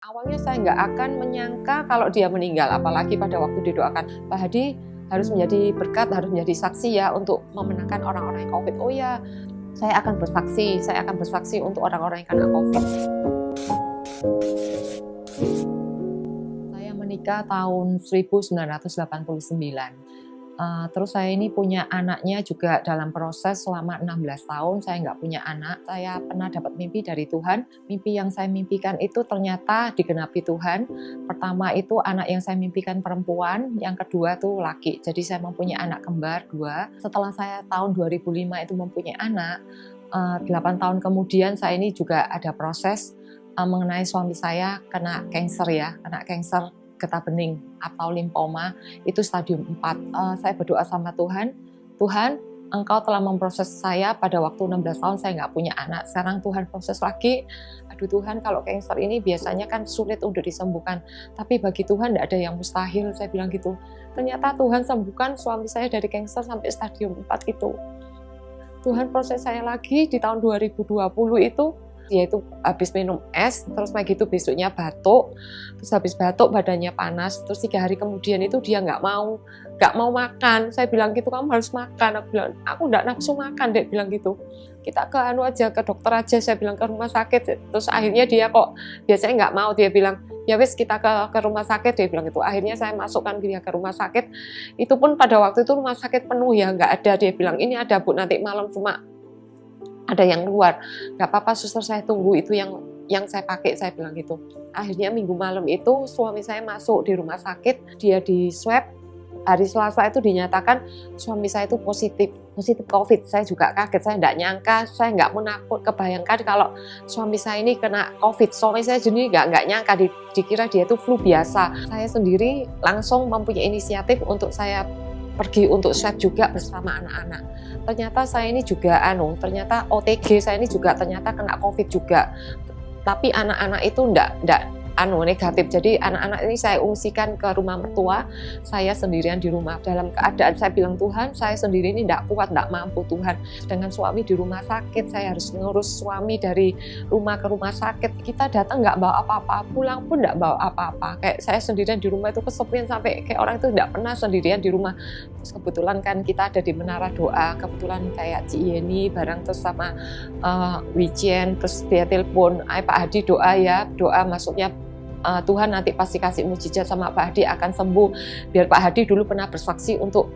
Awalnya saya nggak akan menyangka kalau dia meninggal, apalagi pada waktu didoakan, "Pak Hadi harus menjadi berkat, harus menjadi saksi ya untuk memenangkan orang-orang yang COVID." Oh ya, saya akan bersaksi untuk orang-orang yang kena COVID. Saya menikah tahun 1989. Terus saya ini punya anaknya juga dalam proses selama 16 tahun saya nggak punya anak. Saya pernah dapat mimpi dari Tuhan. Mimpi yang saya mimpikan itu ternyata digenapi Tuhan. Pertama itu anak yang saya mimpikan perempuan, yang kedua tuh laki. Jadi saya mempunyai anak kembar 2. Setelah saya tahun 2005 itu mempunyai anak, 8 tahun kemudian saya ini juga ada proses mengenai suami saya kena kanker getah bening atau limfoma, itu stadium 4. Saya berdoa sama Tuhan, "Tuhan, Engkau telah memproses saya pada waktu 16 tahun saya nggak punya anak. Sekarang Tuhan proses lagi. Aduh Tuhan, kalau kanker ini biasanya kan sulit untuk disembuhkan. Tapi bagi Tuhan tidak ada yang mustahil," saya bilang gitu. Ternyata Tuhan sembuhkan suami saya dari kanker sampai stadium 4 itu. Tuhan proses saya lagi di tahun 2020 itu, yaitu habis minum es, terus kayak gitu besoknya batuk, terus habis batuk badannya panas, terus 3 hari kemudian itu dia nggak mau makan. Saya bilang gitu, "Kamu harus makan." Aku bilang, "Aku nggak nafsu makan," Dek bilang gitu. "Kita ke ke dokter aja," saya bilang, "ke rumah sakit." Terus akhirnya dia kok biasanya nggak mau, dia bilang, "Ya wis kita ke rumah sakit," dia bilang gitu. Akhirnya saya masukkan dia ke rumah sakit. Itu pun pada waktu itu rumah sakit penuh ya, nggak ada. Dia bilang, "Ini ada Bu, nanti malam cuma ada yang keluar." "Nggak apa-apa suster, saya tunggu itu yang saya pakai," saya bilang gitu. Akhirnya minggu malam itu suami saya masuk di rumah sakit, dia di swab. Hari Selasa itu dinyatakan suami saya itu positif COVID. Saya juga kaget, saya nggak nyangka, saya nggak kebayangkan kalau suami saya ini kena COVID. Suami saya sendiri nggak nyangka, dikira dia itu flu biasa. Saya sendiri langsung mempunyai inisiatif untuk saya pergi untuk swab juga bersama anak-anak. Ternyata saya ini juga ternyata OTG saya ini juga ternyata kena COVID juga. Tapi anak-anak itu enggak negatif. Jadi anak-anak ini saya ungsikan ke rumah mertua, saya sendirian di rumah. Dalam keadaan saya bilang, "Tuhan, saya sendiri ini enggak kuat, enggak mampu Tuhan." Dengan suami di rumah sakit, saya harus ngurus suami dari rumah ke rumah sakit. Kita datang enggak bawa apa-apa, pulang pun enggak bawa apa-apa. Kayak saya sendirian di rumah itu kesepian sampai kayak orang itu enggak pernah sendirian di rumah. Terus kebetulan kan kita ada di Menara Doa, kebetulan kayak Ci Yeni bareng terus sama Wijen, terus dia telepon, "Pak Hadi doa ya, doa maksudnya Tuhan nanti pasti kasih mujizat sama Pak Hadi akan sembuh." Biar Pak Hadi dulu pernah bersaksi untuk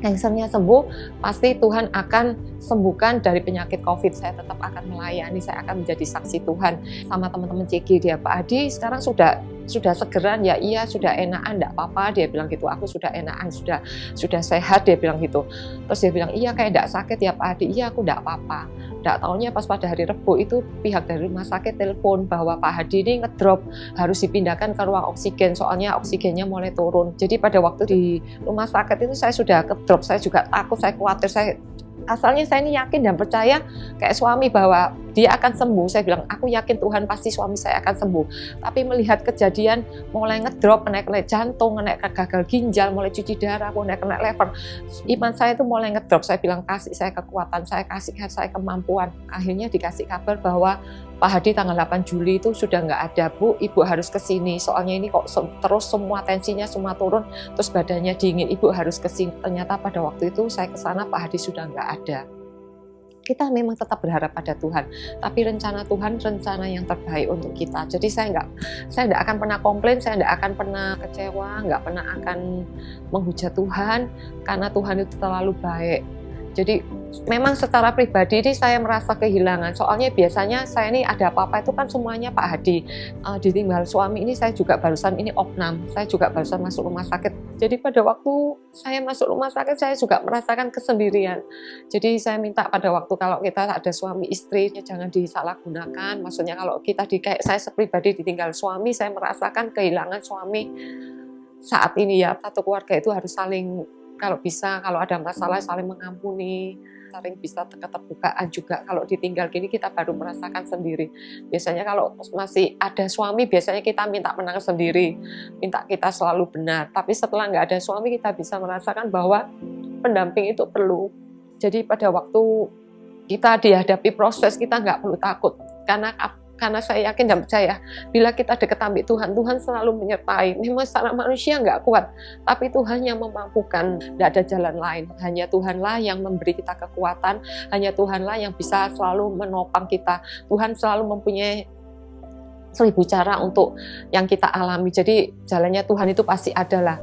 kankernya sembuh, pasti Tuhan akan sembuhkan dari penyakit COVID. Saya tetap akan melayani, saya akan menjadi saksi Tuhan. Sama teman-teman CG dia, "Pak Hadi sekarang sudah segeran ya?" "Iya, sudah enakan, enggak apa-apa," dia bilang gitu. "Aku sudah enakan, sudah sehat," dia bilang gitu. Terus dia bilang, "Iya, kayak enggak sakit ya Pak Hadi?" "Iya, aku enggak apa-apa." Enggak taunya pas pada hari Rebo itu pihak dari rumah sakit telepon bahwa Pak Hadi ini ngedrop, harus dipindahkan ke ruang oksigen, soalnya oksigennya mulai turun. Jadi pada waktu di rumah sakit itu saya sudah kedrop, saya juga takut, saya khawatir, asalnya saya ini yakin dan percaya kayak suami bahwa dia akan sembuh. Saya bilang, "Aku yakin Tuhan pasti suami saya akan sembuh." Tapi melihat kejadian mulai ngedrop, kena jantung, kena gagal ginjal, mulai cuci darah, mulai kena liver, iman saya itu mulai ngedrop. Saya bilang, "Kasih saya kekuatan, kasih saya kemampuan." Akhirnya dikasih kabar bahwa Pak Hadi tanggal 8 Juli itu sudah nggak ada, "Bu, Ibu harus ke sini. Soalnya ini kok terus semua tensinya semua turun, terus badannya dingin, Ibu harus ke sini." Ternyata pada waktu itu saya ke sana Pak Hadi sudah nggak ada. Kita memang tetap berharap pada Tuhan, tapi rencana Tuhan rencana yang terbaik untuk kita. Jadi saya nggak akan pernah komplain, saya nggak akan pernah kecewa, nggak pernah akan menghujat Tuhan, karena Tuhan itu terlalu baik. Jadi memang secara pribadi ini saya merasa kehilangan, soalnya biasanya saya ini ada apa-apa itu kan semuanya Pak Hadi. Ditinggal suami ini saya juga barusan ini opnam, saya juga barusan masuk rumah sakit. Jadi pada waktu saya masuk rumah sakit saya juga merasakan kesendirian. Jadi saya minta pada waktu kalau kita ada suami istri jangan disalahgunakan. Maksudnya kalau kita kayak saya pribadi ditinggal suami, saya merasakan kehilangan suami saat ini ya. Satu keluarga itu harus saling, kalau bisa, kalau ada masalah saling mengampuni, saling bisa keterbukaan juga. Kalau ditinggal gini kita baru merasakan sendiri. Biasanya kalau masih ada suami, biasanya kita minta menang sendiri, minta kita selalu benar. Tapi setelah nggak ada suami, kita bisa merasakan bahwa pendamping itu perlu. Jadi pada waktu kita dihadapi proses, kita nggak perlu takut. Karena karena saya yakin dan percaya bila kita dekat ambil Tuhan, Tuhan selalu menyertai. Memang secara manusia nggak kuat, tapi Tuhan yang memampukan. Tidak ada jalan lain. Hanya Tuhanlah yang memberi kita kekuatan, hanya Tuhanlah yang bisa selalu menopang kita. Tuhan selalu mempunyai 1000 cara untuk yang kita alami. Jadi jalannya Tuhan itu pasti ada lah.